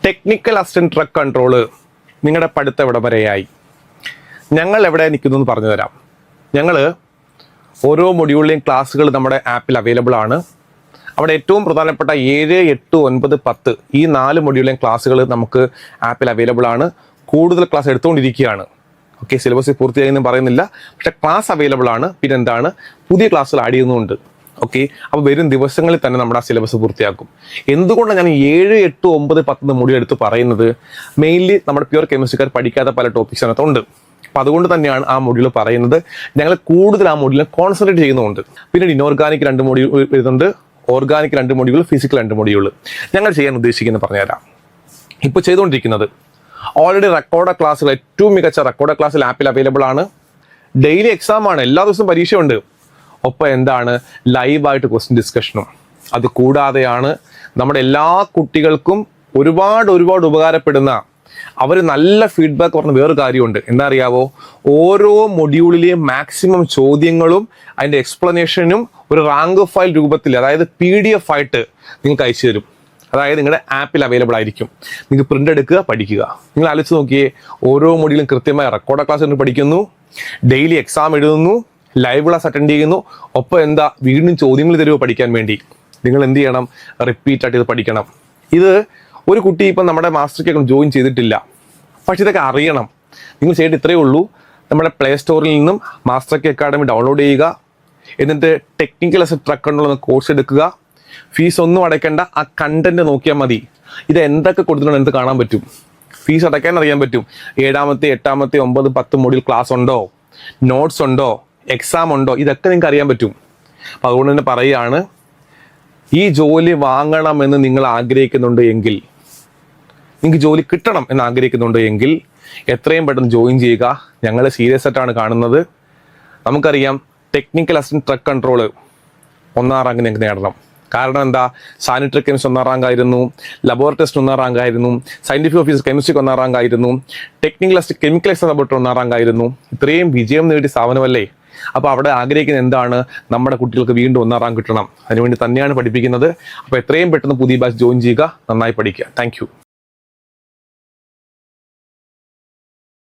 Technical assistant truck control നിങ്ങളുടെ പഠിത്തം എവിടെ വരെയായി? ഞങ്ങൾ എവിടെ നിൽക്കുന്നു എന്ന് പറഞ്ഞു തരാം. ഞങ്ങൾ ഓരോ മൊഡ്യൂളിലെയും ക്ലാസ്സുകൾ നമ്മുടെ ആപ്പിൽ അവൈലബിൾ ആണ്. അവിടെ ഏറ്റവും പ്രധാനപ്പെട്ട 7, 8, 9, 10 ഈ 4 മൊഡ്യൂളിലെയും ക്ലാസ്സുകൾ നമുക്ക് ആപ്പിൽ അവൈലബിൾ ആണ്. കൂടുതൽ ക്ലാസ് എടുത്തുകൊണ്ടിരിക്കുകയാണ്. ഓക്കെ, സിലബസ് പൂർത്തിയായെന്നും പറയുന്നില്ല, പക്ഷേ ക്ലാസ് അവൈലബിൾ ആണ്. പിന്നെ എന്താണ്, പുതിയ ക്ലാസ്സുകൾ ആഡ് ചെയ്യുന്നുമുണ്ട്. ഓക്കെ, അപ്പോൾ വരും ദിവസങ്ങളിൽ തന്നെ നമ്മുടെ ആ സിലബസ് പൂർത്തിയാക്കും. എന്തുകൊണ്ടാണ് ഞാൻ 7, 8, 9, 10 മൊഡ്യൂൾ എടുത്ത് പറയുന്നത്? മെയിൻലി നമ്മുടെ പ്യുവർ കെമിസ്ട്രിക്കാർ പഠിക്കാത്ത പല ടോപ്പിക്സ് അതിനകത്തുണ്ട്. അപ്പം അതുകൊണ്ട് തന്നെയാണ് ആ മൊഡ്യൂൾ പറയുന്നത്. ഞങ്ങൾ കൂടുതൽ ആ മൊഡ്യൂളിനെ കോൺസെൻട്രേറ്റ് ചെയ്യുന്നുണ്ട്. പിന്നീട് ഇനോർഗാനിക് 2 മൊഡ്യൂൾ വരുന്നുണ്ട്, ഓർഗാനിക് 2 മൊഡ്യൂൾ, ഫിസിക്കൽ 2 മൊഡ്യൂൾ. ഞങ്ങൾ ചെയ്യാൻ ഉദ്ദേശിക്കുന്നത് പറഞ്ഞുതരാം. ഇപ്പോൾ ചെയ്തുകൊണ്ടിരിക്കുന്നത് ഓൾറെഡി റെക്കോർഡ് ക്ലാസ്സുകൾ, ഏറ്റവും മികച്ച റെക്കോർഡ് ക്ലാസ്സിൽ ആപ്പിൽ അവൈലബിൾ ആണ്. ഡെയിലി എക്സാം ആണ്, എല്ലാ ദിവസവും പരീക്ഷയുണ്ട്. ഒപ്പം എന്താണ്, ലൈവായിട്ട് ക്വസ്റ്റ്യൻ ഡിസ്കഷനും. അത് കൂടാതെയാണ് നമ്മുടെ എല്ലാ കുട്ടികൾക്കും ഒരുപാട് ഉപകാരപ്പെടുന്ന, അവർ നല്ല ഫീഡ്ബാക്ക് പറഞ്ഞ വേറൊരു കാര്യമുണ്ട്. എന്താ അറിയാവോ? ഓരോ മൊഡ്യൂളിലെയും മാക്സിമം ചോദ്യങ്ങളും അതിൻ്റെ എക്സ്പ്ലനേഷനും ഒരു റാങ്ക് ഫയൽ രൂപത്തിൽ, അതായത് PDF ആയിട്ട് നിങ്ങൾക്ക് അയച്ചു തരും. അതായത് നിങ്ങളുടെ ആപ്പിൽ അവൈലബിൾ ആയിരിക്കും. നിങ്ങൾക്ക് പ്രിന്റ് എടുക്കുക, പഠിക്കുക. നിങ്ങൾ ആലോചിച്ച് നോക്കിയേ, ഓരോ മൊഡ്യൂളും കൃത്യമായ റെക്കോർഡ് ക്ലാസ് പഠിക്കുന്നു, ഡെയിലി എക്സാം എഴുതുന്നു, ലൈവ് ക്ലാസ് അറ്റൻഡ് ചെയ്യുന്നു. ഒപ്പം എന്താ, വീണ്ടും ചോദ്യങ്ങൾ തരുമോ പഠിക്കാൻ വേണ്ടി? നിങ്ങൾ എന്ത് ചെയ്യണം? റിപ്പീറ്റ് ആയിട്ട് ഇത് പഠിക്കണം. ഇത് ഒരു കുട്ടി ഇപ്പം നമ്മുടെ മാസ്റ്റർക്ക് ജോയിൻ ചെയ്തിട്ടില്ല, പക്ഷെ ഇതൊക്കെ അറിയണം. നിങ്ങൾ ചെയ്തിട്ട് ഇത്രയേ ഉള്ളൂ, നമ്മുടെ പ്ലേ സ്റ്റോറിൽ നിന്നും മാസ്റ്റർക്ക് അക്കാഡമി ഡൗൺലോഡ് ചെയ്യുക. എന്നിട്ട് technical assistant truck control course എടുക്കുക. ഫീസ് ഒന്നും അടയ്ക്കേണ്ട, ആ കണ്ടന്റ് നോക്കിയാൽ മതി. ഇത് എന്തൊക്കെ കൊടുത്തിട്ടുണ്ട് എന്ത് കാണാൻ പറ്റും. ഫീസ് അടയ്ക്കാൻ അറിയാൻ പറ്റും. 7ാമത്തെ, 8ാമത്തെ, 9, 10 മൊഡ്യൂൾ ക്ലാസ് ഉണ്ടോ, നോട്ട്സ് ഉണ്ടോ, എക്സാം ഉണ്ടോ, ഇതൊക്കെ നിങ്ങൾക്ക് അറിയാൻ പറ്റും. അപ്പം അതുകൊണ്ട് തന്നെ പറയുകയാണ്, ഈ ജോലി വാങ്ങണമെന്ന് നിങ്ങൾ ആഗ്രഹിക്കുന്നുണ്ട് എങ്കിൽ, നിങ്ങൾക്ക് ജോലി കിട്ടണം എന്ന് ആഗ്രഹിക്കുന്നുണ്ട് എങ്കിൽ എത്രയും പെട്ടെന്ന് ജോയിൻ ചെയ്യുക. ഞങ്ങൾ സീരിയസ് ആയിട്ടാണ് കാണുന്നത്. നമുക്കറിയാം, technical assistant truck control 1ാം rank നിങ്ങൾക്ക് നേടണം. കാരണം എന്താ, സാനിറ്ററി കെമിസ്ട്രി 1ാം റാങ്ക് ആയിരുന്നു, ലബോറട്ടറി ടെസ്റ്റ് 1ാം റാങ്ക് ആയിരുന്നു, സയന്റിഫിക് ഓഫീസർ കെമിസ്ട്രിക്ക് 1ാം റാങ്ക് ആയിരുന്നു, technical assistant chemical exam laboratory 1ാം rank ആയിരുന്നു. ഇത്രയും വിജയം നേടിയ സ്ഥാപനമല്ലേ. അപ്പോൾ അവിടെ ആഗ്രഹിക്കുന്നത് എന്താണ്, നമ്മുടെ കുട്ടികൾക്ക് വീണ്ടും 1ാം റാങ്ക് കിട്ടണം. അതിനുവേണ്ടി തന്നെയാണ് പഠിപ്പിക്കുന്നത്. അപ്പോൾ എത്രയും പെട്ടെന്ന് പുതിയ ബാച്ച് ജോയിൻ ചെയ്യുക, നന്നായി പഠിക്കുക. താങ്ക്